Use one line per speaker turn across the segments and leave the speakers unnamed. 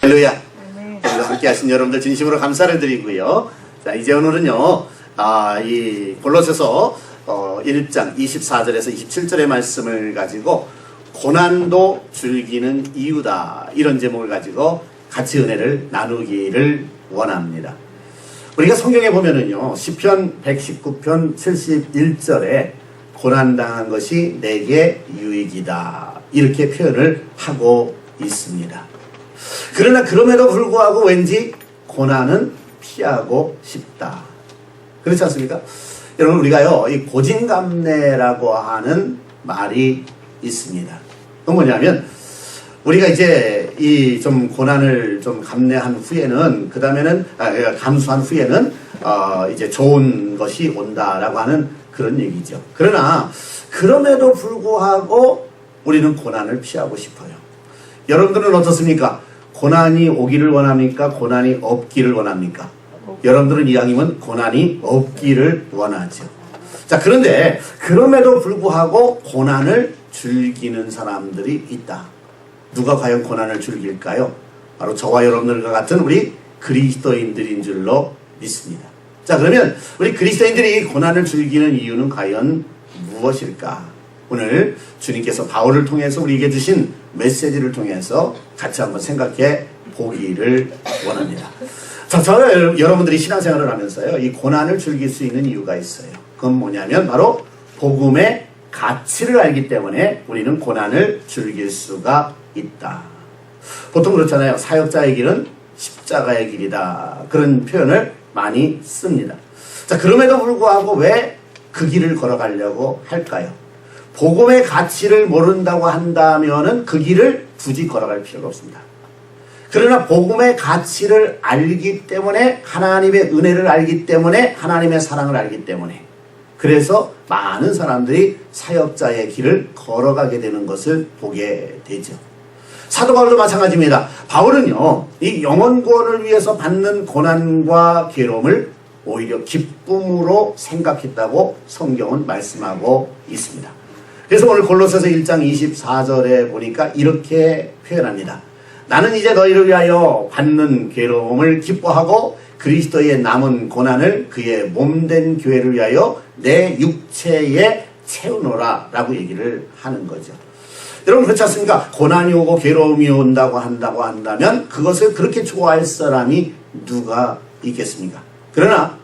할렐루야. 오늘 함께 하신 여러분들 진심으로 감사를 드리고요. 자, 이제 오늘은요, 이 골로새서 1장 24절에서 27절의 말씀을 가지고 고난도 즐기는 이유다, 이런 제목을 가지고 같이 은혜를 나누기를 원합니다. 우리가 성경에 보면은요, 시편 119편 71절에 고난당한 것이 내게 유익이다, 이렇게 표현을 하고 있습니다. 그러나 그럼에도 불구하고 왠지 고난은 피하고 싶다, 그렇지 않습니까? 여러분, 우리가요, 이 고진감래라고 하는 말이 있습니다. 그건 뭐냐면, 우리가 이제 이 좀 고난을 좀 감내한 후에는, 그 다음에는 감수한 후에는 이제 좋은 것이 온다라고 하는 그런 얘기죠. 그러나 그럼에도 불구하고 우리는 고난을 피하고 싶어요. 여러분들은 어떻습니까? 고난이 오기를 원합니까? 고난이 없기를 원합니까? 여러분들은 이왕이면 고난이 없기를 원하죠. 자, 그런데 그럼에도 불구하고 고난을 즐기는 사람들이 있다. 누가 과연 고난을 즐길까요? 바로 저와 여러분들과 같은 우리 그리스도인들인 줄로 믿습니다. 자, 그러면 우리 그리스도인들이 고난을 즐기는 이유는 과연 무엇일까? 오늘 주님께서 바울을 통해서 우리에게 주신 메시지를 통해서 같이 한번 생각해 보기를 원합니다. 자, 여러분들이 신앙생활을 하면서요, 이 고난을 즐길 수 있는 이유가 있어요. 그건 뭐냐면 바로 복음의 가치를 알기 때문에 우리는 고난을 즐길 수가 있다. 보통 그렇잖아요. 사역자의 길은 십자가의 길이다, 그런 표현을 많이 씁니다. 자, 그럼에도 불구하고 왜 그 길을 걸어가려고 할까요? 복음의 가치를 모른다고 한다면은 그 길을 굳이 걸어갈 필요가 없습니다. 그러나 복음의 가치를 알기 때문에, 하나님의 은혜를 알기 때문에, 하나님의 사랑을 알기 때문에, 그래서 많은 사람들이 사역자의 길을 걸어가게 되는 것을 보게 되죠. 사도 바울도 마찬가지입니다. 바울은요, 이 영혼 구원을 위해서 받는 고난과 괴로움을 오히려 기쁨으로 생각했다고 성경은 말씀하고 있습니다. 그래서 오늘 골로새서 1장 24절에 보니까 이렇게 표현합니다. 나는 이제 너희를 위하여 받는 괴로움을 기뻐하고 그리스도의 남은 고난을 그의 몸된 교회를 위하여 내 육체에 채우노라, 라고 얘기를 하는 거죠. 여러분, 그렇지 않습니까? 고난이 오고 괴로움이 온다고 한다면 그것을 그렇게 좋아할 사람이 누가 있겠습니까? 그러나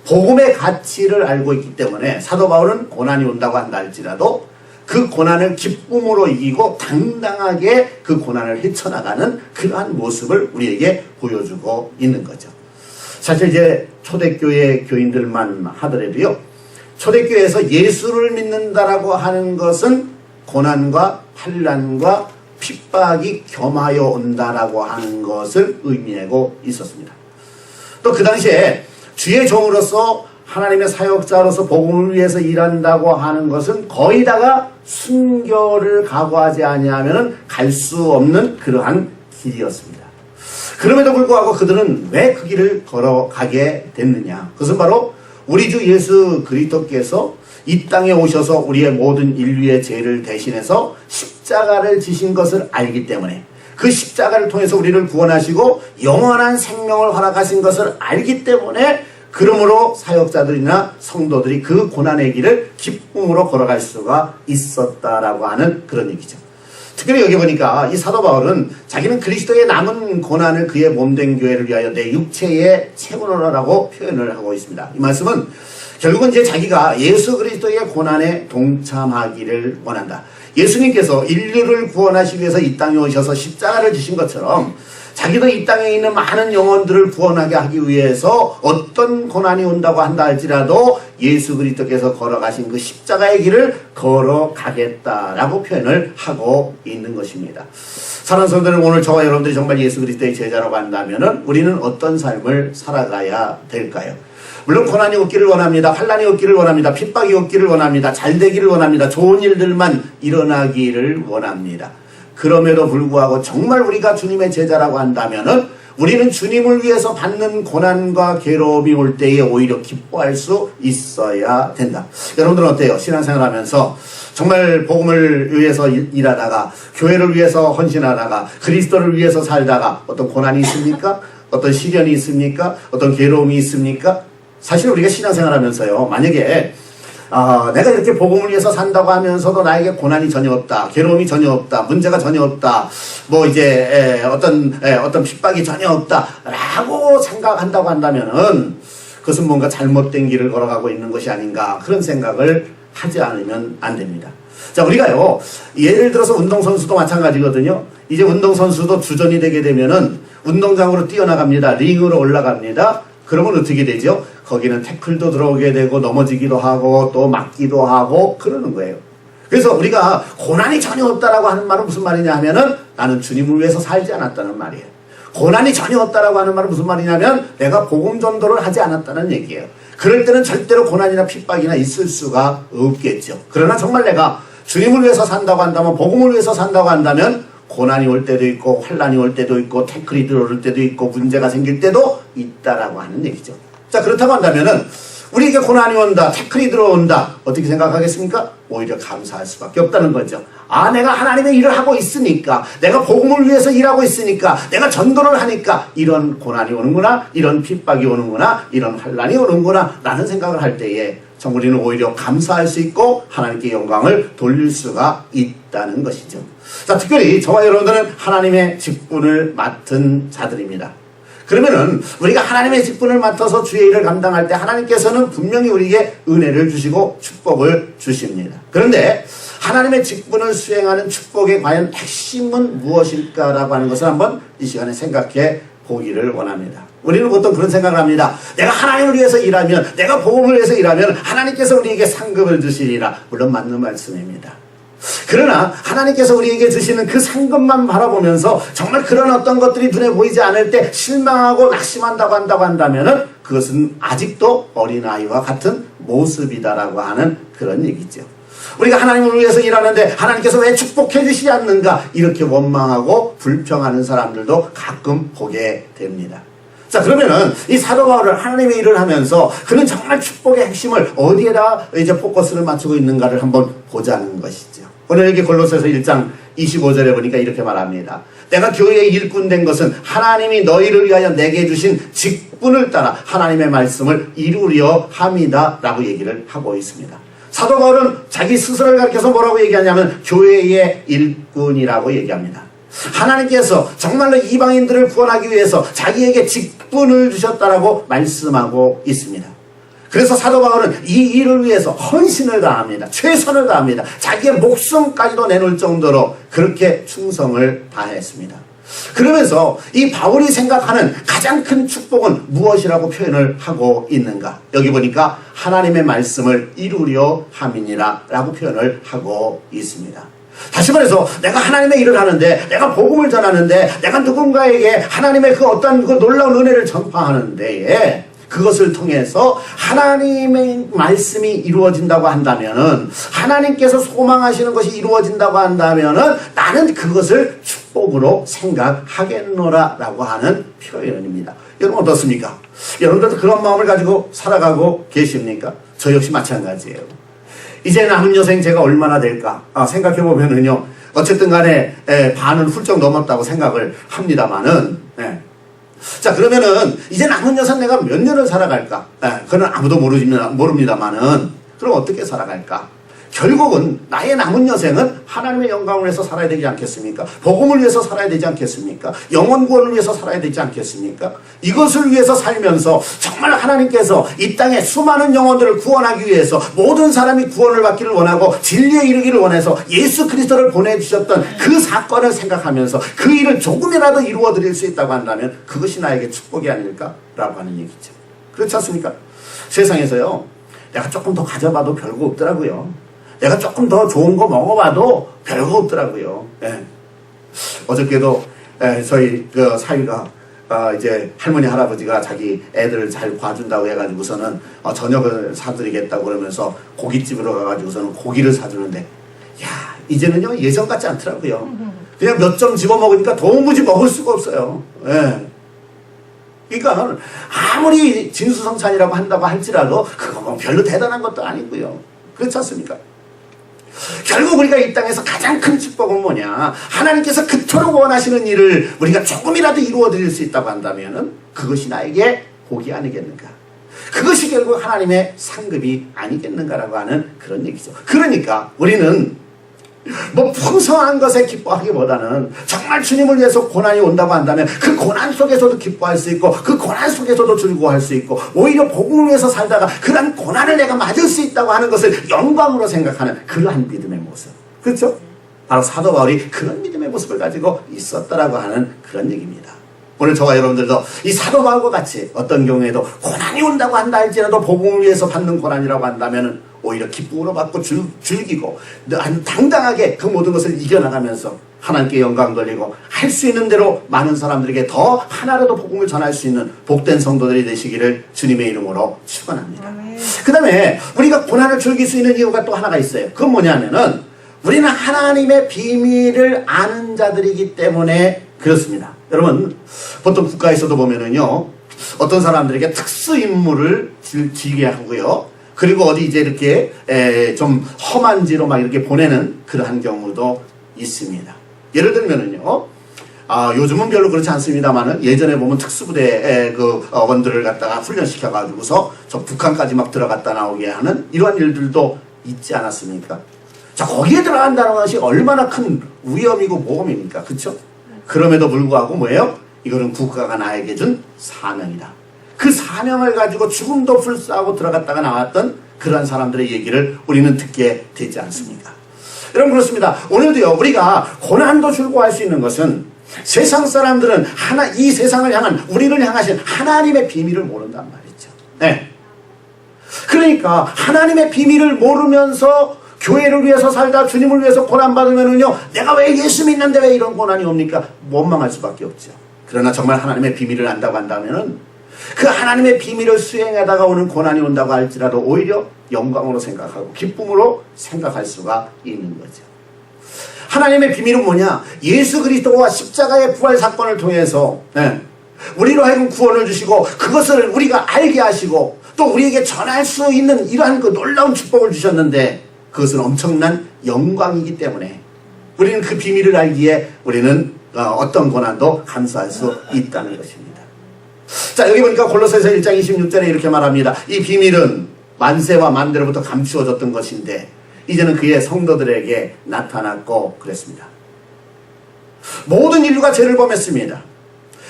복음의 가치를 알고 있기 때문에 사도 바울은 고난이 온다고 한다 할지라도 그 고난을 기쁨으로 이기고 당당하게 그 고난을 헤쳐나가는 그러한 모습을 우리에게 보여주고 있는 거죠. 사실 이제 초대교회 교인들만 하더라도요, 초대교회에서 예수를 믿는다라고 하는 것은 고난과 환난과 핍박이 겸하여 온다라고 하는 것을 의미하고 있었습니다. 또 그 당시에 주의 종으로서 하나님의 사역자로서 복음을 위해서 일한다고 하는 것은 거의 다가 순교를 각오하지 아니하면 갈 수 없는 그러한 길이었습니다. 그럼에도 불구하고 그들은 왜 그 길을 걸어가게 됐느냐? 그것은 바로 우리 주 예수 그리스도께서 이 땅에 오셔서 우리의 모든 인류의 죄를 대신해서 십자가를 지신 것을 알기 때문에, 그 십자가를 통해서 우리를 구원하시고 영원한 생명을 허락하신 것을 알기 때문에, 그러므로 사역자들이나 성도들이 그 고난의 길을 기쁨으로 걸어갈 수가 있었다라고 하는 그런 얘기죠. 특별히 여기 보니까 이 사도 바울은 자기는 그리스도의 남은 고난을 그의 몸된 교회를 위하여 내 육체에 채우노라라고 표현을 하고 있습니다. 이 말씀은 결국은 이제 자기가 예수 그리스도의 고난에 동참하기를 원한다. 예수님께서 인류를 구원하시기 위해서 이 땅에 오셔서 십자가를 지신 것처럼 자기도 이 땅에 있는 많은 영혼들을 구원하게 하기 위해서 어떤 고난이 온다고 한다 할지라도 예수 그리스도께서 걸어가신 그 십자가의 길을 걸어가겠다라고 표현을 하고 있는 것입니다. 사랑하는 성도들, 오늘 저와 여러분들이 정말 예수 그리스도의 제자라고 한다면 우리는 어떤 삶을 살아가야 될까요? 물론 고난이 없기를 원합니다. 환난이 없기를 원합니다. 핍박이 없기를 원합니다. 잘 되기를 원합니다. 좋은 일들만 일어나기를 원합니다. 그럼에도 불구하고 정말 우리가 주님의 제자라고 한다면은 우리는 주님을 위해서 받는 고난과 괴로움이 올 때에 오히려 기뻐할 수 있어야 된다. 여러분들은 어때요? 신앙생활 하면서 정말 복음을 위해서 일하다가, 교회를 위해서 헌신하다가, 그리스도를 위해서 살다가 어떤 고난이 있습니까? 어떤 시련이 있습니까? 어떤 괴로움이 있습니까? 사실 우리가 신앙생활 하면서요, 만약에 내가 이렇게 복음을 위해서 산다고 하면서도 나에게 고난이 전혀 없다, 괴로움이 전혀 없다, 문제가 전혀 없다, 뭐 이제 어떤 핍박이 전혀 없다 라고 생각한다고 한다면은 그것은 뭔가 잘못된 길을 걸어가고 있는 것이 아닌가, 그런 생각을 하지 않으면 안 됩니다. 자, 우리가요, 예를 들어서 운동선수도 마찬가지거든요. 이제 운동선수도 주전이 되게 되면은 운동장으로 뛰어나갑니다. 링으로 올라갑니다. 그러면 어떻게 되죠? 거기는 태클도 들어오게 되고 넘어지기도 하고 또 맞기도 하고 그러는 거예요. 그래서 우리가 고난이 전혀 없다라고 하는 말은 무슨 말이냐 하면은 나는 주님을 위해서 살지 않았다는 말이에요. 고난이 전혀 없다라고 하는 말은 무슨 말이냐면 내가 복음 전도를 하지 않았다는 얘기예요. 그럴 때는 절대로 고난이나 핍박이나 있을 수가 없겠죠. 그러나 정말 내가 주님을 위해서 산다고 한다면, 복음을 위해서 산다고 한다면 고난이 올 때도 있고 환난이 올 때도 있고 태클이 들어올 때도 있고 문제가 생길 때도 있다라고 하는 얘기죠. 자, 그렇다고 한다면은 우리에게 고난이 온다, 태클이 들어온다, 어떻게 생각하겠습니까? 오히려 감사할 수밖에 없다는 거죠. 내가 하나님의 일을 하고 있으니까, 내가 복음을 위해서 일하고 있으니까, 내가 전도를 하니까 이런 고난이 오는구나, 이런 핍박이 오는구나, 이런 환난이 오는구나 라는 생각을 할 때에 우리는 오히려 감사할 수 있고 하나님께 영광을 돌릴 수가 있다는 것이죠. 자, 특별히 저와 여러분들은 하나님의 직분을 맡은 자들입니다. 그러면은 우리가 하나님의 직분을 맡아서 주의 일을 감당할 때 하나님께서는 분명히 우리에게 은혜를 주시고 축복을 주십니다. 그런데 하나님의 직분을 수행하는 축복의 과연 핵심은 무엇일까라고 하는 것을 한번 이 시간에 생각해 보기를 원합니다. 우리는 보통 그런 생각을 합니다. 내가 하나님을 위해서 일하면, 내가 복음을 위해서 일하면 하나님께서 우리에게 상급을 주시리라. 물론 맞는 말씀입니다. 그러나 하나님께서 우리에게 주시는 그 상급만 바라보면서 정말 그런 어떤 것들이 눈에 보이지 않을 때 실망하고 낙심한다고 한다면은 그것은 아직도 어린아이와 같은 모습이다라고 하는 그런 얘기죠. 우리가 하나님을 위해서 일하는데 하나님께서 왜 축복해 주시지 않는가, 이렇게 원망하고 불평하는 사람들도 가끔 보게 됩니다. 자, 그러면은 이 사도 바울은 하나님의 일을 하면서 그는 정말 축복의 핵심을 어디에다 이제 포커스를 맞추고 있는가를 한번 보자는 것이죠. 오늘 여기 골로새서 1장 25절에 보니까 이렇게 말합니다. 내가 교회의 일꾼 된 것은 하나님이 너희를 위하여 내게 주신 직분을 따라 하나님의 말씀을 이루려 함이다 라고 얘기를 하고 있습니다. 사도 바울은 자기 스스로를 가리켜서 뭐라고 얘기하냐면 교회의 일꾼이라고 얘기합니다. 하나님께서 정말로 이방인들을 구원하기 위해서 자기에게 직분을 주셨다라고 말씀하고 있습니다. 그래서 사도 바울은 이 일을 위해서 헌신을 다합니다. 최선을 다합니다. 자기의 목숨까지도 내놓을 정도로 그렇게 충성을 다했습니다. 그러면서 이 바울이 생각하는 가장 큰 축복은 무엇이라고 표현을 하고 있는가? 여기 보니까 하나님의 말씀을 이루려 함이니라 라고 표현을 하고 있습니다. 다시 말해서 내가 하나님의 일을 하는데, 내가 복음을 전하는데, 내가 누군가에게 하나님의 그 어떤 그 놀라운 은혜를 전파하는 데에 그것을 통해서 하나님의 말씀이 이루어진다고 한다면은, 하나님께서 소망하시는 것이 이루어진다고 한다면은 나는 그것을 축복으로 생각하겠노라 라고 하는 표현입니다. 여러분 어떻습니까? 여러분들도 그런 마음을 가지고 살아가고 계십니까? 저 역시 마찬가지예요. 이제 남은 여생 제가 얼마나 될까 생각해보면은요, 어쨌든 간에 반은 훌쩍 넘었다고 생각을 합니다만은, 자, 그러면은 이제 남은 여생 내가 몇 년을 살아갈까? 그건 아무도 모릅니다만은, 그럼 어떻게 살아갈까? 결국은 나의 남은 여생은 하나님의 영광을 위해서 살아야 되지 않겠습니까? 복음을 위해서 살아야 되지 않겠습니까? 영혼 구원을 위해서 살아야 되지 않겠습니까? 이것을 위해서 살면서 정말 하나님께서 이 땅에 수많은 영혼들을 구원하기 위해서 모든 사람이 구원을 받기를 원하고 진리에 이르기를 원해서 예수 그리스도를 보내주셨던 그 사건을 생각하면서 그 일을 조금이라도 이루어드릴 수 있다고 한다면 그것이 나에게 축복이 아닐까라고 하는 얘기죠. 그렇지 않습니까? 세상에서요, 내가 조금 더 가져봐도 별거 없더라고요. 내가 조금 더 좋은 거 먹어봐도 별거 없더라고요. 어저께도 저희 그 사위가 이제 할머니 할아버지가 자기 애들을 잘 봐준다고 해가지고서는 저녁을 사드리겠다고 그러면서 고깃집으로 가가지고서는 고기를 사주는데, 야, 이제는요 예전 같지 않더라고요. 그냥 몇 점 집어먹으니까 도무지 먹을 수가 없어요. 그러니까 아무리 진수성찬이라고 한다고 할지라도 그거 뭐 별로 대단한 것도 아니고요. 그렇지 않습니까? 결국 우리가 이 땅에서 가장 큰 축복은 뭐냐? 하나님께서 그토록 원하시는 일을 우리가 조금이라도 이루어 드릴 수 있다고 한다면 그것이 나에게 복이 아니겠는가? 그것이 결국 하나님의 상급이 아니겠는가라고 하는 그런 얘기죠. 그러니까 우리는 뭐 풍성한 것에 기뻐하기보다는 정말 주님을 위해서 고난이 온다고 한다면 그 고난 속에서도 기뻐할 수 있고 그 고난 속에서도 즐거워할 수 있고 오히려 복음을 위해서 살다가 그런 고난을 내가 맞을 수 있다고 하는 것을 영광으로 생각하는 그러한 믿음의 모습. 그렇죠? 바로 사도 바울이 그런 믿음의 모습을 가지고 있었다라고 하는 그런 얘기입니다. 오늘 저와 여러분들도 이 사도 바울과 같이 어떤 경우에도 고난이 온다고 한다 할지라도 복음을 위해서 받는 고난이라고 한다면 오히려 기쁨으로 받고 즐기고 당당하게 그 모든 것을 이겨나가면서 하나님께 영광 돌리고 할 수 있는 대로 많은 사람들에게 더 하나라도 복음을 전할 수 있는 복된 성도들이 되시기를 주님의 이름으로 축원합니다. 그 다음에 우리가 고난을 즐길 수 있는 이유가 또 하나가 있어요. 그건 뭐냐면은 우리는 하나님의 비밀을 아는 자들이기 때문에 그렇습니다. 여러분 보통 국가에서도 보면은요 어떤 사람들에게 특수 임무를 지게 하고요 그리고 어디 이제 이렇게 좀 험한 지로 막 이렇게 보내는 그러한 경우도 있습니다. 예를 들면은요 요즘은 별로 그렇지 않습니다만은 예전에 보면 특수부대 그 원들을 갖다가 훈련시켜 가지고서 저 북한까지 막 들어갔다 나오게 하는 이러한 일들도 있지 않았습니까? 자 거기에 들어간다는 것이 얼마나 큰 위험이고 모험입니까? 그렇죠? 그럼에도 불구하고 뭐예요? 이거는 국가가 나에게 준 사명이다. 그 사명을 가지고 죽음도 불사하고 들어갔다가 나왔던 그런 사람들의 얘기를 우리는 듣게 되지 않습니까? 여러분 그렇습니다. 오늘도요 우리가 고난도 즐거워할 수 있는 것은 세상 사람들은 이 세상을 향한 우리를 향하신 하나님의 비밀을 모른단 말이죠. 네. 그러니까 하나님의 비밀을 모르면서 교회를 위해서 살다 주님을 위해서 고난받으면은요 내가 왜 예수 믿는데 왜 이런 고난이 옵니까? 원망할 수밖에 없죠. 그러나 정말 하나님의 비밀을 안다고 한다면은 그 하나님의 비밀을 수행하다가 오는 고난이 온다고 할지라도 오히려 영광으로 생각하고 기쁨으로 생각할 수가 있는 거죠. 하나님의 비밀은 뭐냐? 예수 그리스도와 십자가의 부활 사건을 통해서 우리로 하여금 구원을 주시고 그것을 우리가 알게 하시고 또 우리에게 전할 수 있는 이러한 그 놀라운 축복을 주셨는데 그것은 엄청난 영광이기 때문에 우리는 그 비밀을 알기에 우리는 어떤 고난도 감수할 수 있다는 것입니다. 자 여기 보니까 골로새서 1장 26절에 이렇게 말합니다. 이 비밀은 만세와 만대로부터 감추어졌던 것인데 이제는 그의 성도들에게 나타났고 그랬습니다. 모든 인류가 죄를 범했습니다.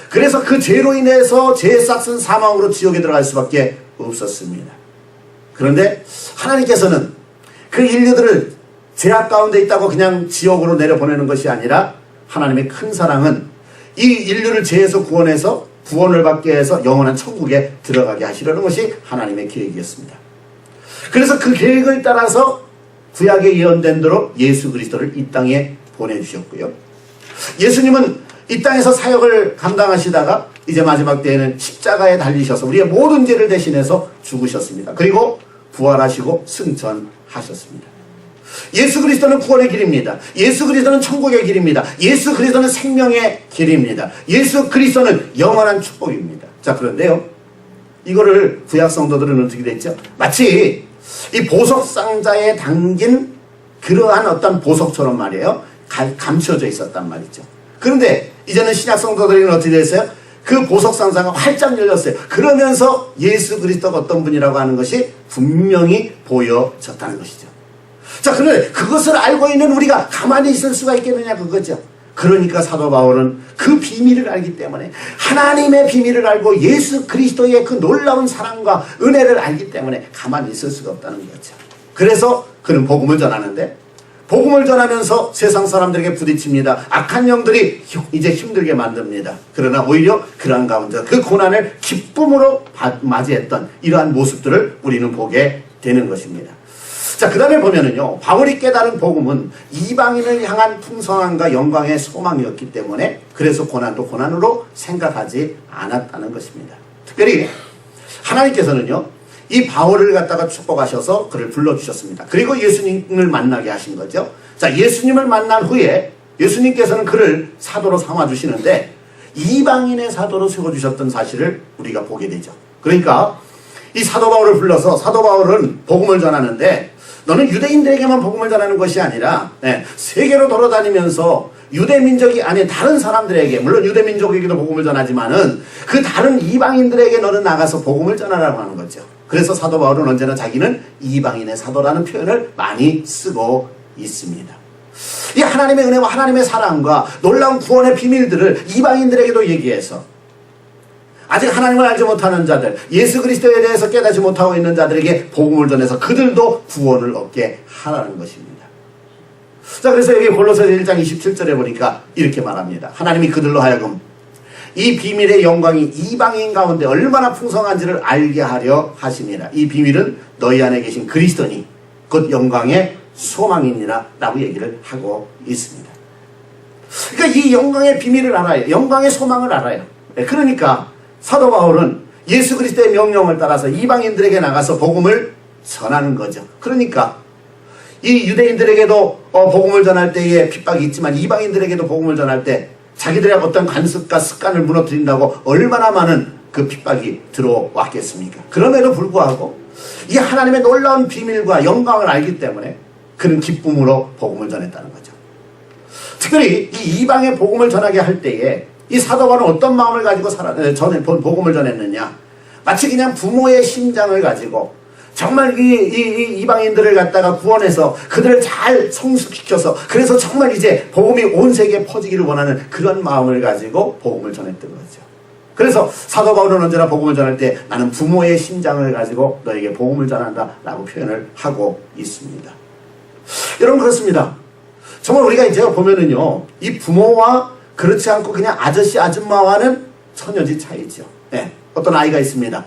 그래서 그 죄로 인해서 죄의 싹슨 사망으로 지옥에 들어갈 수밖에 없었습니다. 그런데 하나님께서는 그 인류들을 죄악 가운데 있다고 그냥 지옥으로 내려보내는 것이 아니라 하나님의 큰 사랑은 이 인류를 죄에서 구원해서 구원을 받게 해서 영원한 천국에 들어가게 하시려는 것이 하나님의 계획이었습니다. 그래서 그 계획을 따라서 구약에 예언된 대로 예수 그리스도를 이 땅에 보내주셨고요. 예수님은 이 땅에서 사역을 감당하시다가 이제 마지막 때에는 십자가에 달리셔서 우리의 모든 죄를 대신해서 죽으셨습니다. 그리고 부활하시고 승천하셨습니다. 예수 그리스도는 구원의 길입니다. 예수 그리스도는 천국의 길입니다. 예수 그리스도는 생명의 길입니다. 예수 그리스도는 영원한 축복입니다. 자 그런데요 이거를 구약 성도들은 어떻게 됐죠? 마치 이 보석 상자에 담긴 그러한 어떤 보석처럼 말이에요 감춰져 있었단 말이죠. 그런데 이제는 신약 성도들에게는 어떻게 됐어요? 그 보석 상자가 활짝 열렸어요. 그러면서 예수 그리스도가 어떤 분이라고 하는 것이 분명히 보여졌다는 것이죠. 자, 그런데 그것을 알고 있는 우리가 가만히 있을 수가 있겠느냐 그거죠. 그러니까 사도 바울은 그 비밀을 알기 때문에 하나님의 비밀을 알고 예수 그리스도의 그 놀라운 사랑과 은혜를 알기 때문에 가만히 있을 수가 없다는 거죠. 그래서 그는 복음을 전하는데 복음을 전하면서 세상 사람들에게 부딪힙니다. 악한 영들이 이제 힘들게 만듭니다. 그러나 오히려 그러한 가운데 그 고난을 기쁨으로 맞이했던 이러한 모습들을 우리는 보게 되는 것입니다. 자, 그 다음에 보면은요, 바울이 깨달은 복음은 이방인을 향한 풍성함과 영광의 소망이었기 때문에 그래서 고난도 고난으로 생각하지 않았다는 것입니다. 특별히 하나님께서는요, 이 바울을 갖다가 축복하셔서 그를 불러주셨습니다. 그리고 예수님을 만나게 하신 거죠. 자, 예수님을 만난 후에 예수님께서는 그를 사도로 삼아주시는데 이방인의 사도로 세워주셨던 사실을 우리가 보게 되죠. 그러니까 이 사도 바울을 불러서 사도 바울은 복음을 전하는데 너는 유대인들에게만 복음을 전하는 것이 아니라 세계로 돌아다니면서 유대민족이 아닌 다른 사람들에게, 물론 유대민족에게도 복음을 전하지만은 그 다른 이방인들에게 너는 나가서 복음을 전하라고 하는 거죠. 그래서 사도 바울은 언제나 자기는 이방인의 사도라는 표현을 많이 쓰고 있습니다. 이 하나님의 은혜와 하나님의 사랑과 놀라운 구원의 비밀들을 이방인들에게도 얘기해서 아직 하나님을 알지 못하는 자들, 예수 그리스도에 대해서 깨닫지 못하고 있는 자들에게 복음을 전해서 그들도 구원을 얻게 하라는 것입니다. 자, 그래서 여기 골로새서 1장 27절에 보니까 이렇게 말합니다. 하나님이 그들로 하여금 이 비밀의 영광이 이방인 가운데 얼마나 풍성한지를 알게 하려 하심이라. 이 비밀은 너희 안에 계신 그리스도니 곧 영광의 소망이니라 라고 얘기를 하고 있습니다. 그러니까 이 영광의 비밀을 알아요. 영광의 소망을 알아요. 그러니까 사도 바울은 예수 그리스도의 명령을 따라서 이방인들에게 나가서 복음을 전하는 거죠. 그러니까 이 유대인들에게도 복음을 전할 때에 핍박이 있지만 이방인들에게도 복음을 전할 때 자기들의 어떤 관습과 습관을 무너뜨린다고 얼마나 많은 그 핍박이 들어왔겠습니까? 그럼에도 불구하고 이 하나님의 놀라운 비밀과 영광을 알기 때문에 그는 기쁨으로 복음을 전했다는 거죠. 특별히 이 이방의 복음을 전하게 할 때에 이 사도 바울은 어떤 마음을 가지고 복음을 전했느냐? 마치 그냥 부모의 심장을 가지고 정말 이 이방인들을 갖다가 구원해서 그들을 잘 성숙시켜서 그래서 정말 이제 복음이 온 세계에 퍼지기를 원하는 그런 마음을 가지고 복음을 전했던 거죠. 그래서 사도 바울은 언제나 복음을 전할 때 나는 부모의 심장을 가지고 너에게 복음을 전한다 라고 표현을 하고 있습니다. 여러분 그렇습니다. 정말 우리가 이제 보면은요 이 부모와 그렇지 않고 그냥 아저씨 아줌마와는 천여지 차이죠. 어떤 아이가 있습니다.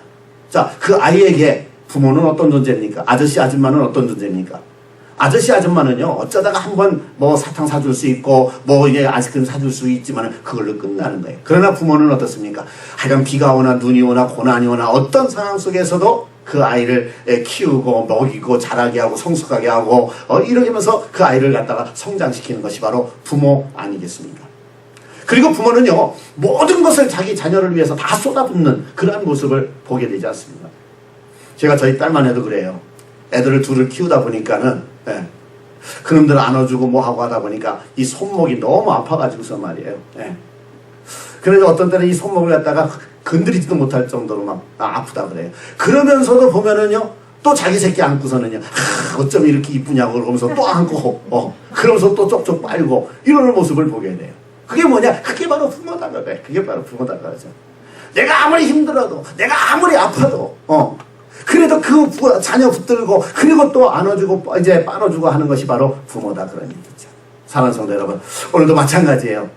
자, 그 아이에게 부모는 어떤 존재입니까? 아저씨 아줌마는 어떤 존재입니까? 아저씨 아줌마는요 어쩌다가 한번 뭐 사탕 사줄 수 있고 뭐 이제 아이스크림 사줄 수 있지만 그걸로 끝나는 거예요. 그러나 부모는 어떻습니까? 하여간 비가 오나 눈이 오나 고난이 오나 어떤 상황 속에서도 그 아이를 키우고 먹이고 자라게 하고 성숙하게 하고 이러면서 그 아이를 갖다가 성장시키는 것이 바로 부모 아니겠습니까? 그리고 부모는요 모든 것을 자기 자녀를 위해서 다 쏟아붓는 그러한 모습을 보게 되지 않습니까? 제가 저희 딸만 해도 그래요. 애들을 둘을 키우다 보니까는 그놈들 안아주고 뭐하고 하다 보니까 이 손목이 너무 아파가지고서 말이에요. 그래서 어떤 때는 이 손목을 갖다가 건드리지도 못할 정도로 막 아프다 그래요. 그러면서도 보면은요 또 자기 새끼 안고서는요 어쩜 이렇게 이쁘냐고 그러면서 또 안고 그러면서 또 쪽쪽 빨고 이러는 모습을 보게 돼요. 그게 뭐냐? 그게 바로 부모다 그래. 그게 바로 부모다 그러죠. 내가 아무리 힘들어도 내가 아무리 아파도 그래도 그 자녀 붙들고 그리고 또 안아주고 이제 빠눠주고 하는 것이 바로 부모다 그런 얘기죠. 사랑하는 성도 여러분, 오늘도 마찬가지예요.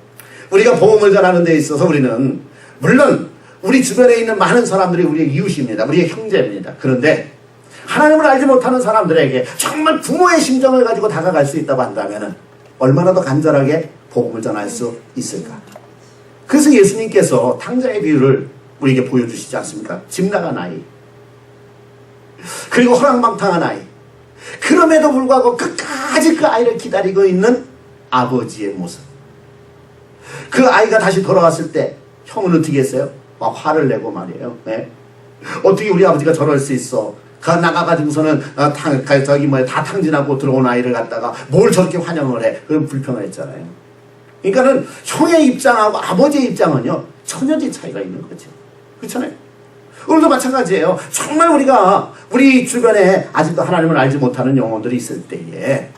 우리가 복음을 전하는 데 있어서 우리는 물론 우리 주변에 있는 많은 사람들이 우리의 이웃입니다. 우리의 형제입니다. 그런데 하나님을 알지 못하는 사람들에게 정말 부모의 심정을 가지고 다가갈 수 있다고 한다면 얼마나 더 간절하게 복음을 전할 수 있을까? 그래서 예수님께서 탕자의 비유를 우리에게 보여주시지 않습니까? 집 나간 아이 그리고 허랑방탕한 아이, 그럼에도 불구하고 끝까지 그 아이를 기다리고 있는 아버지의 모습. 그 아이가 다시 돌아왔을 때 형은 어떻게 했어요? 막 화를 내고 말이에요. 어떻게 우리 아버지가 저럴 수 있어? 나가가지고서는 다 탕진하고 들어온 아이를 갖다가 뭘 저렇게 환영을 해? 그럼 불평했잖아요. 그러니까는 형의 입장하고 아버지의 입장은요 천여지 차이가 있는 거죠. 그렇잖아요. 오늘도 마찬가지예요. 정말 우리가 우리 주변에 아직도 하나님을 알지 못하는 영혼들이 있을 때에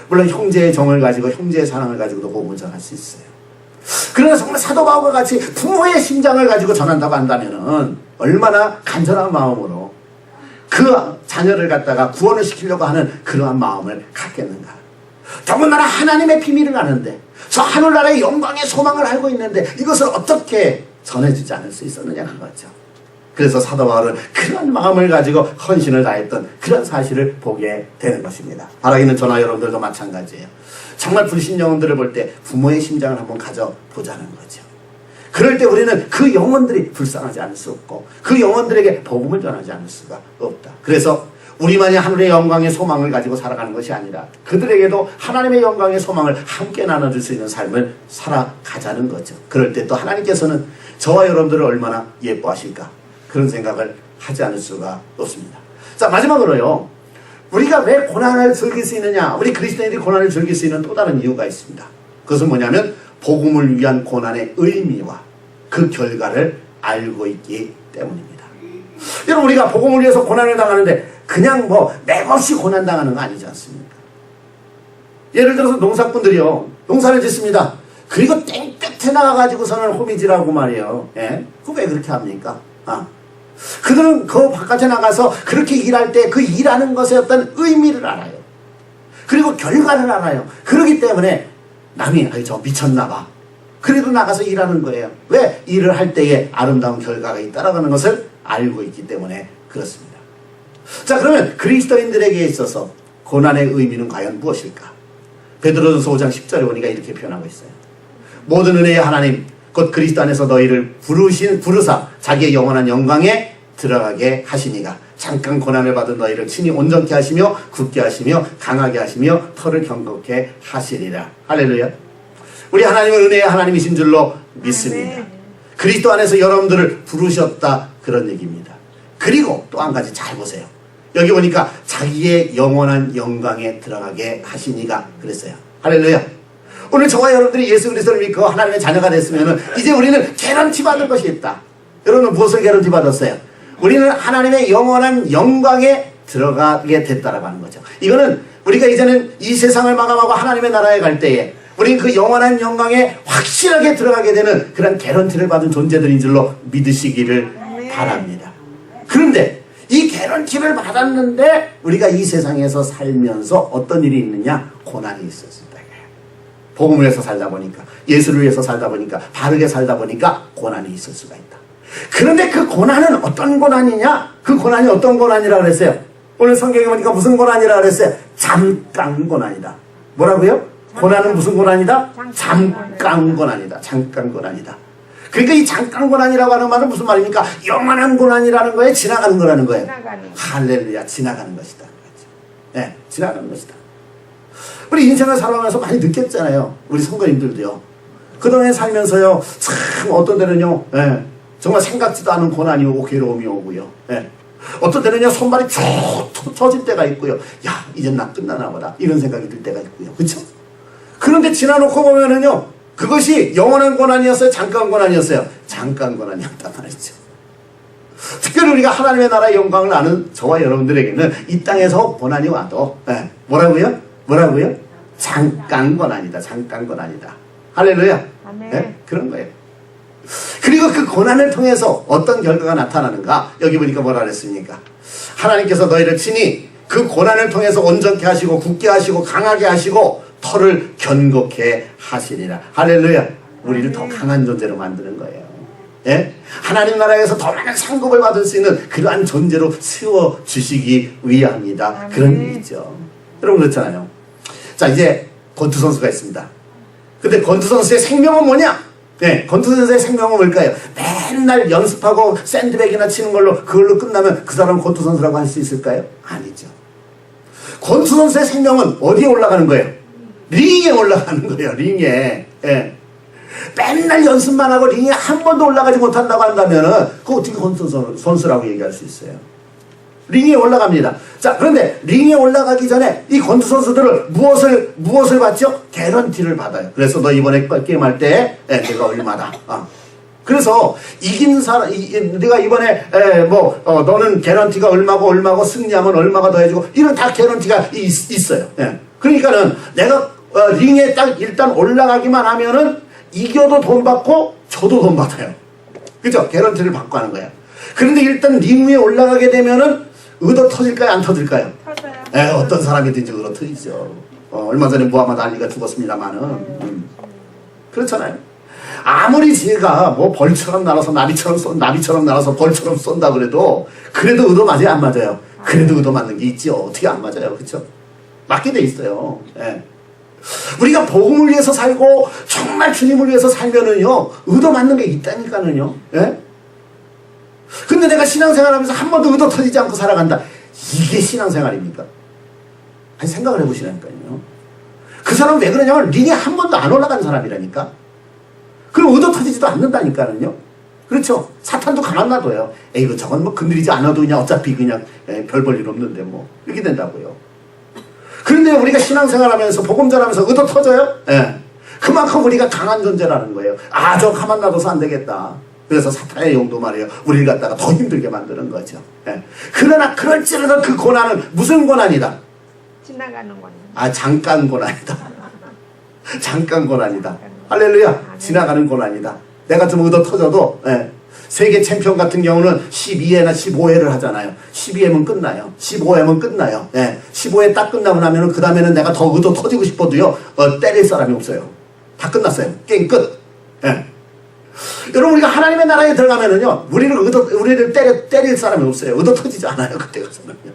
물론 형제의 정을 가지고 형제의 사랑을 가지고도 복음을 전할 수 있어요. 그러나 정말 사도 바울과 같이 부모의 심장을 가지고 전한다고 한다면은 얼마나 간절한 마음으로 그 자녀를 갖다가 구원을 시키려고 하는 그러한 마음을 갖겠는가. 더군다나 하나님의 비밀을 아는데 저 하늘나라의 영광의 소망을 알고 있는데 이것을 어떻게 전해주지 않을 수 있었느냐 그거죠. 그래서 사도 바울은 그런 마음을 가지고 헌신을 다했던 그런 사실을 보게 되는 것입니다. 바라기는 저나 여러분들도 마찬가지예요. 정말 불신 영혼들을 볼 때 부모의 심장을 한번 가져보자는 거죠. 그럴 때 우리는 그 영혼들이 불쌍하지 않을 수 없고 그 영혼들에게 복음을 전하지 않을 수가 없다. 그래서 우리만이 하늘의 영광의 소망을 가지고 살아가는 것이 아니라 그들에게도 하나님의 영광의 소망을 함께 나눠줄 수 있는 삶을 살아가자는 거죠. 그럴 때 또 하나님께서는 저와 여러분들을 얼마나 예뻐하실까 그런 생각을 하지 않을 수가 없습니다. 자, 마지막으로요. 우리가 왜 고난을 즐길 수 있느냐, 우리 그리스도인들이 고난을 즐길 수 있는 또 다른 이유가 있습니다. 그것은 뭐냐면 복음을 위한 고난의 의미와 그 결과를 알고 있기 때문입니다. 여러분, 우리가 복음을 위해서 고난을 당하는데 그냥 뭐 맥없이 고난 당하는 거 아니지 않습니까? 예를 들어서 농사꾼들이요, 농사를 짓습니다. 그리고 땡볕에 나가가지고서는 호미질하고 말이에요. 예? 그거 왜 그렇게 합니까? 그들은 그 바깥에 나가서 그렇게 일할 때 그 일하는 것의 어떤 의미를 알아요. 그리고 결과를 알아요. 그렇기 때문에 남이 저 미쳤나 봐. 그래도 나가서 일하는 거예요. 왜? 일을 할 때에 아름다운 결과가 있다라는 것을 알고 있기 때문에 그렇습니다. 자, 그러면 그리스도인들에게 있어서 고난의 의미는 과연 무엇일까? 베드로전서 5장 10절에 보니까 이렇게 표현하고 있어요. 모든 은혜의 하나님 곧 그리스도 안에서 너희를 부르사 자기의 영원한 영광에 들어가게 하시니가 잠깐 고난을 받은 너희를 친히 온전케 하시며 굳게 하시며 강하게 하시며 털을 경고케 하시리라. 할렐루야. 우리 하나님은 은혜의 하나님이신 줄로 믿습니다. 그리스도 안에서 여러분들을 부르셨다 그런 얘기입니다. 그리고 또 한 가지 잘 보세요. 여기 보니까 자기의 영원한 영광에 들어가게 하시니가 그랬어요. 할렐루야. 오늘 저와 여러분들이 예수 그리스도를 믿고 하나님의 자녀가 됐으면 이제 우리는 개런티 받을 것이 있다. 여러분은 무엇을 개런티 받았어요? 우리는 하나님의 영원한 영광에 들어가게 됐다라고 하는 거죠. 이거는 우리가 이제는 이 세상을 마감하고 하나님의 나라에 갈 때에 우리는 그 영원한 영광에 확실하게 들어가게 되는 그런 개런티를 받은 존재들인 줄로 믿으시기를 바랍니다. 그런데 이 개런티를 받았는데 우리가 이 세상에서 살면서 어떤 일이 있느냐? 고난이 있었습니다. 복음을 위해서 살다 보니까, 예수를 위해서 살다 보니까, 바르게 살다 보니까 고난이 있을 수가 있다. 그런데 그 고난은 어떤 고난이냐? 그 고난이 어떤 고난이라고 그랬어요? 오늘 성경에 보니까 무슨 고난이라고 그랬어요? 잠깐 고난이다. 뭐라고요? 고난은 무슨 고난이다? 잠깐 고난이다. 잠깐 고난이다. 그러니까 이 잠깐 고난이라고 하는 말은 무슨 말입니까? 영원한 고난이라는 거에 지나가는 거라는 거예요. 할렐루야, 지나가는 것이다. 네, 지나가는 것이다. 우리 인생을 살아가면서 많이 느꼈잖아요. 우리 성도님들도요. 그동안에 살면서요, 참 어떤 때는요, 예, 정말 생각지도 않은 고난이 오고 괴로움이 오고요. 예. 어떤 때는요, 손발이 쭉 터질 때가 있고요. 야, 이제 나 끝나나 보다. 이런 생각이 들 때가 있고요. 그렇죠? 그런데 지나놓고 보면은요, 그것이 영원한 고난이었어요? 잠깐 고난이었어요? 잠깐 고난이었단 말이죠. 특별히 우리가 하나님의 나라의 영광을 아는 저와 여러분들에게는 이 땅에서 고난이 와도, 예, 뭐라고요? 뭐라고요? 잠깐 고난이다. 잠깐 고난이다. 할렐루야. 네? 그런 거예요. 그리고 그 고난을 통해서 어떤 결과가 나타나는가? 여기 보니까 뭐라 그랬습니까? 하나님께서 너희를 친히 그 고난을 통해서 온전케 하시고 굳게 하시고 강하게 하시고 털을 견고케 하시리라. 할렐루야. 우리를 더 강한 존재로 만드는 거예요. 예? 하나님 나라에서 더 많은 상급을 받을 수 있는 그러한 존재로 세워주시기 위함이다. 그런 얘기죠. 여러분 그렇잖아요. 자, 이제 권투 선수가 있습니다. 근데 권투 선수의 생명은 뭐냐? 네, 권투 선수의 생명은 뭘까요? 맨날 연습하고 샌드백이나 치는 걸로 그걸로 끝나면 그 사람은 권투 선수라고 할 수 있을까요? 아니죠. 권투 선수의 생명은 어디에 올라가는 거예요? 링에 올라가는 거예요. 링에. 예. 맨날 연습만 하고 링에 한 번도 올라가지 못한다고 한다면은 그거 어떻게 권투 선수라고 얘기할 수 있어요? 링에 올라갑니다. 자, 그런데 링에 올라가기 전에 이 권투 선수들을 무엇을 받죠? 개런티를 받아요. 그래서 너 이번에 게임할 때 내가 얼마다. 그래서 이긴 사람, 네가 이번에 너는 개런티가 얼마고 승리하면 얼마가 더 해주고 이런 다 개런티가 있어요. 예. 그러니까는 내가 링에 딱 일단 올라가기만 하면은 이겨도 돈 받고 져도 돈 받아요. 그죠? 개런티를 받고 하는 거예요. 그런데 일단 링 위에 올라가게 되면은 의도 터질까요? 안 터질까요? 터져요. 예, 어떤 사람이든지 의도 터지죠. 얼마 전에 무하마드 알리가 죽었습니다만은. 그렇잖아요. 아무리 지가 뭐 벌처럼 날아서 나비처럼 날아서 벌처럼 쏜다 그래도 의도 맞아요? 안 맞아요? 그래도 의도 맞는 게 있죠. 어떻게 안 맞아요? 그렇죠? 맞게 돼 있어요. 예. 우리가 복음을 위해서 살고 정말 주님을 위해서 살면은요 의도 맞는 게 있다니까는요. 예? 근데 내가 신앙생활하면서 한 번도 의도 터지지 않고 살아간다. 이게 신앙생활입니까? 아니, 생각을 해보시라니까요. 그 사람은 왜 그러냐면 링에 한 번도 안 올라간 사람이라니까. 그럼 얻어 터지지도 않는다니까요. 그렇죠? 사탄도 가만 놔둬요. 에이, 이거 저건 뭐 건드리지 않아도 그냥 어차피 그냥 별 볼 일 없는데 뭐 이렇게 된다고요. 그런데 우리가 신앙생활하면서 복음 전하면서 얻어 터져요? 예. 그만큼 우리가 강한 존재라는 거예요. 아, 저 가만 놔둬서 안 되겠다. 그래서 사탄의 용도 말이에요. 우리를 갖다가 더 힘들게 만드는 거죠. 예. 그러나 그럴지라도 그 고난은 무슨 고난이다?
지나가는 고난.
아, 잠깐 고난이다. 잠깐 고난이다. 할렐루야. 지나가는 고난이다. 내가 좀 얻어 터져도, 예. 세계 챔피언 같은 경우는 12회나 15회를 하잖아요. 12회면 끝나요. 15회면 끝나요. 예. 15회 딱 끝나고 나면은 그 다음에는 내가 더 얻어 터지고 싶어도요, 때릴 사람이 없어요. 다 끝났어요. 게임 끝. 예. 여러분, 우리가 하나님의 나라에 들어가면은요, 우리를 때릴 사람이 없어요. 얻어 터지지 않아요. 그때 가서는요.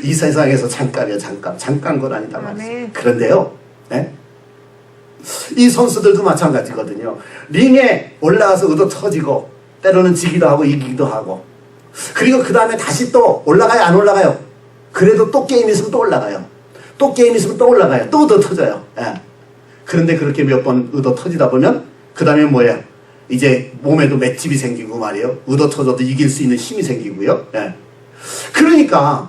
이 세상에서 잠깐이요, 잠깐 고난이다 말이에요. 그런데요, 예? 이 선수들도 마찬가지거든요. 링에 올라가서 얻어 터지고, 때로는 지기도 하고, 이기기도 하고, 그리고 그 다음에 다시 또 올라가요, 안 올라가요? 그래도 또 게임 있으면 또 올라가요. 또 게임 있으면 또 올라가요. 또 얻어 터져요. 예. 그런데 그렇게 몇 번 얻어 터지다 보면, 그 다음에 뭐예요? 이제 몸에도 맷집이 생기고 말이에요. 얻어 터져도 이길 수 있는 힘이 생기고요. 예. 그러니까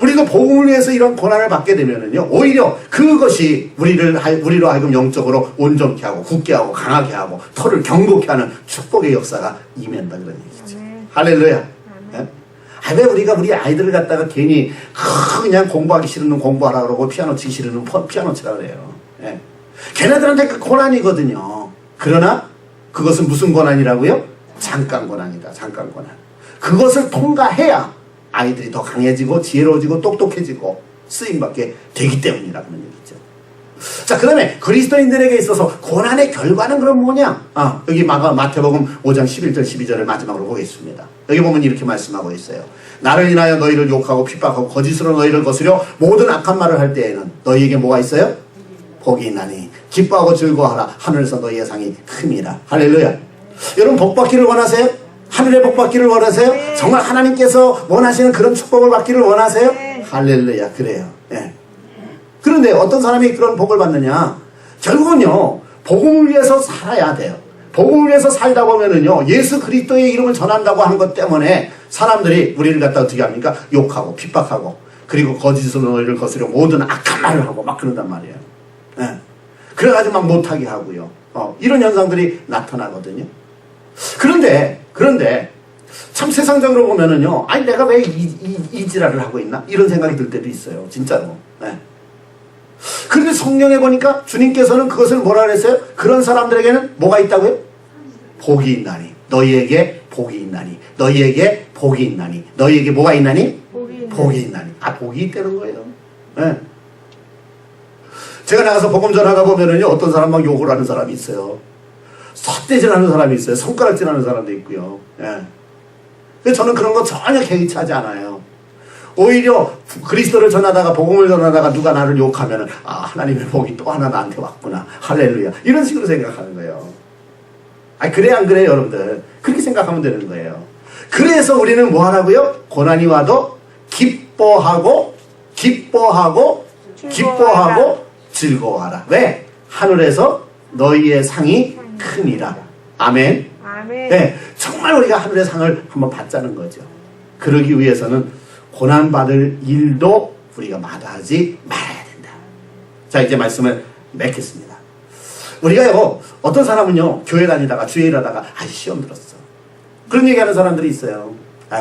우리가 복음을 위해서 이런 고난을 받게 되면은요, 오히려 그것이 우리로 하여금 영적으로 온전케 하고 굳게 하고 강하게 하고 털을 경고케 하는 축복의 역사가 임한다 그런 얘기죠. 할렐루야. 예? 아, 왜 우리가 우리 아이들을 갖다가 괜히 그냥 공부하기 싫은 놈 공부하라 그러고 피아노 치기 싫은 놈 피아노 치라 그래요. 예. 걔네들한테 그 고난이거든요. 그러나 그것은 무슨 고난이라고요? 잠깐 고난이다. 잠깐 고난. 그것을 통과해야 아이들이 더 강해지고 지혜로워지고 똑똑해지고 쓰임받게 되기 때문이라 그런 얘기죠. 자, 그 다음에 그리스도인들에게 있어서 고난의 결과는 그럼 뭐냐? 여기 마태복음 5장 11절 12절을 마지막으로 보겠습니다. 여기 보면 이렇게 말씀하고 있어요. 나를 인하여 너희를 욕하고 핍박하고 거짓으로 너희를 거스려 모든 악한 말을 할 때에는 너희에게 뭐가 있어요? 복이 있나니 기뻐하고 즐거워하라. 하늘에서 너희의 상이 큼이라. 할렐루야. 여러분, 복받기를 원하세요? 하늘의 복받기를 원하세요?
네.
정말 하나님께서 원하시는 그런 축복을 받기를 원하세요?
네.
할렐루야. 그래요. 예. 그런데 어떤 사람이 그런 복을 받느냐? 결국은요, 복음을 위해서 살아야 돼요. 복음을 위해서 살다 보면은요, 예수 그리스도의 이름을 전한다고 하는 것 때문에 사람들이 우리를 갖다 어떻게 합니까? 욕하고 핍박하고, 그리고 거짓으로 너희를 거스려 모든 악한 말을 하고 막 그런단 말이에요. 예. 그래가지고 막 못하게 하고요. 이런 현상들이 나타나거든요. 그런데 참 세상적으로 보면은요, 아니 내가 왜 이 지랄을 하고 있나? 이런 생각이 들 때도 있어요. 진짜로. 예. 그런데 성경에 보니까 주님께서는 그것을 뭐라 그랬어요? 그런 사람들에게는 뭐가 있다고요? 복이 있나니. 너희에게 복이 있나니. 너희에게 복이 있나니. 너희에게 뭐가 있나니? 복이 있나니. 복이 있다는 거예요. 예. 제가 나가서 복음 전하다 보면은요, 어떤 사람 막 욕을 하는 사람이 있어요. 삿대질 하는 사람이 있어요. 손가락질 하는 사람도 있고요. 예. 근데 저는 그런 거 전혀 개의치하지 않아요. 오히려 그리스도를 전하다가 복음을 전하다가 누가 나를 욕하면은 하나님의 복이 또 하나 나한테 왔구나. 할렐루야. 이런 식으로 생각하는 거예요. 그래 안 그래요, 여러분들? 그렇게 생각하면 되는 거예요. 그래서 우리는 뭐 하라고요? 고난이 와도 기뻐하고 즐거워하라. 왜? 하늘에서 너희의 상이 크니라. 아멘.
아멘.
네, 정말 우리가 하늘의 상을 한번 받자는 거죠. 그러기 위해서는 고난받을 일도 우리가 마다하지 말아야 된다. 자, 이제 말씀을 맺겠습니다. 우리가요, 어떤 사람은요, 교회 다니다가 주일 하다가 시험 들었어. 그런 얘기하는 사람들이 있어요.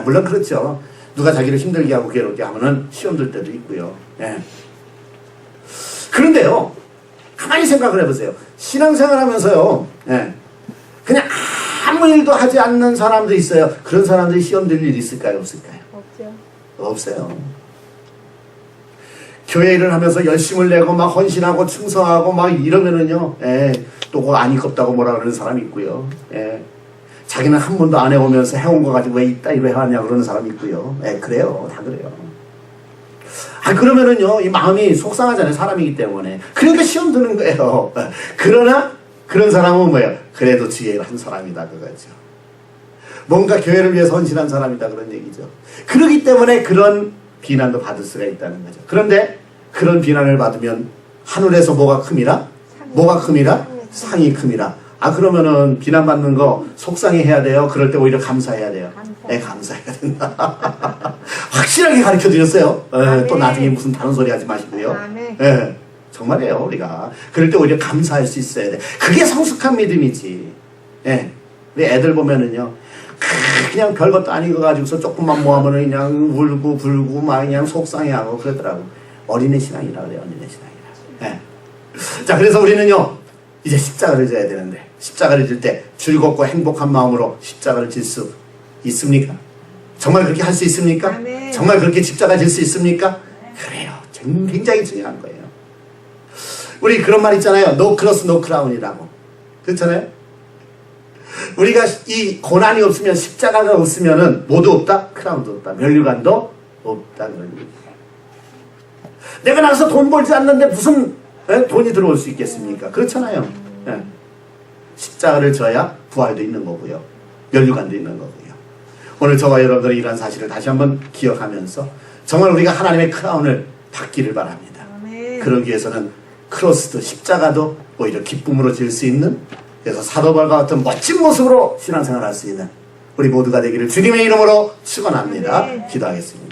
물론 그렇죠. 누가 자기를 힘들게 하고 괴롭게 하면은 시험 들 때도 있고요. 예. 그런데요, 가만히 생각을 해보세요. 신앙생활 하면서요, 예, 그냥 아무 일도 하지 않는 사람도 있어요. 그런 사람들이 시험 들 일이 있을까요? 없을까요?
없죠.
없어요. 교회 일을 하면서 열심을 내고 막 헌신하고 충성하고 막 이러면은요, 예, 또 그거 안 입겁다고 뭐라 그러는 사람이 있고요. 예. 자기는 한 번도 안 해오면서 해온 거 가지고 왜 이따 이래 하냐 그러는 사람이 있고요. 예, 그래요. 다 그래요. 그러면은요, 이 마음이 속상하잖아요. 사람이기 때문에. 그러니까 시험 드는 거예요. 그러나, 그런 사람은 뭐예요? 그래도 지혜를 한 사람이다. 그거죠. 뭔가 교회를 위해서 헌신한 사람이다. 그런 얘기죠. 그러기 때문에 그런 비난도 받을 수가 있다는 거죠. 그런데 그런 비난을 받으면 하늘에서 뭐가 큼이라? 뭐가 큼이라? 상이 큼이라. 아, 그러면은 비난받는 거 속상해 해야 돼요? 그럴 때 오히려 감사해야 돼요? 네, 감사해야 된다. 확실하게 가르쳐 드렸어요. 또 나중에 무슨 다른 소리 하지 마시고요. 네, 정말이에요, 우리가. 그럴 때 오히려 감사할 수 있어야 돼. 그게 성숙한 믿음이지. 예. 우리 애들 보면은요, 그냥 별것도 아닌 거 가지고서 조금만 모하면은 그냥 울고 불고 막 그냥 속상해하고 그러더라고. 어린애 신앙이라 그래요, 어린애 신앙이라. 예. 자, 그래서 우리는요, 이제 십자가를 져야 되는데, 십자가를 질 때 즐겁고 행복한 마음으로 십자가를 질 수 있습니까? 정말 그렇게 할 수 있습니까?
아멘.
정말 그렇게 십자가 질 수 있습니까? 그래요. 굉장히 중요한 거예요. 우리 그런 말 있잖아요. No cross, no crown이라고. 그렇잖아요? 우리가 이 고난이 없으면, 십자가가 없으면은 뭐도 없다? 크라운도 없다. 면류관도 없다. 그런 얘기예요. 내가 나가서 돈 벌지 않는데 무슨 돈이 들어올 수 있겠습니까? 그렇잖아요. 예. 십자가를 져야 부활도 있는 거고요. 면류관도 있는 거고요. 오늘 저와 여러분들이 이러한 사실을 다시 한번 기억하면서 정말 우리가 하나님의 크라운을 받기를 바랍니다. 그러기 위해서는 크로스도 십자가도 오히려 기쁨으로 질 수 있는, 그래서 사도 바울과 같은 멋진 모습으로 신앙생활할 수 있는 우리 모두가 되기를 주님의 이름으로 축원합니다. 기도하겠습니다.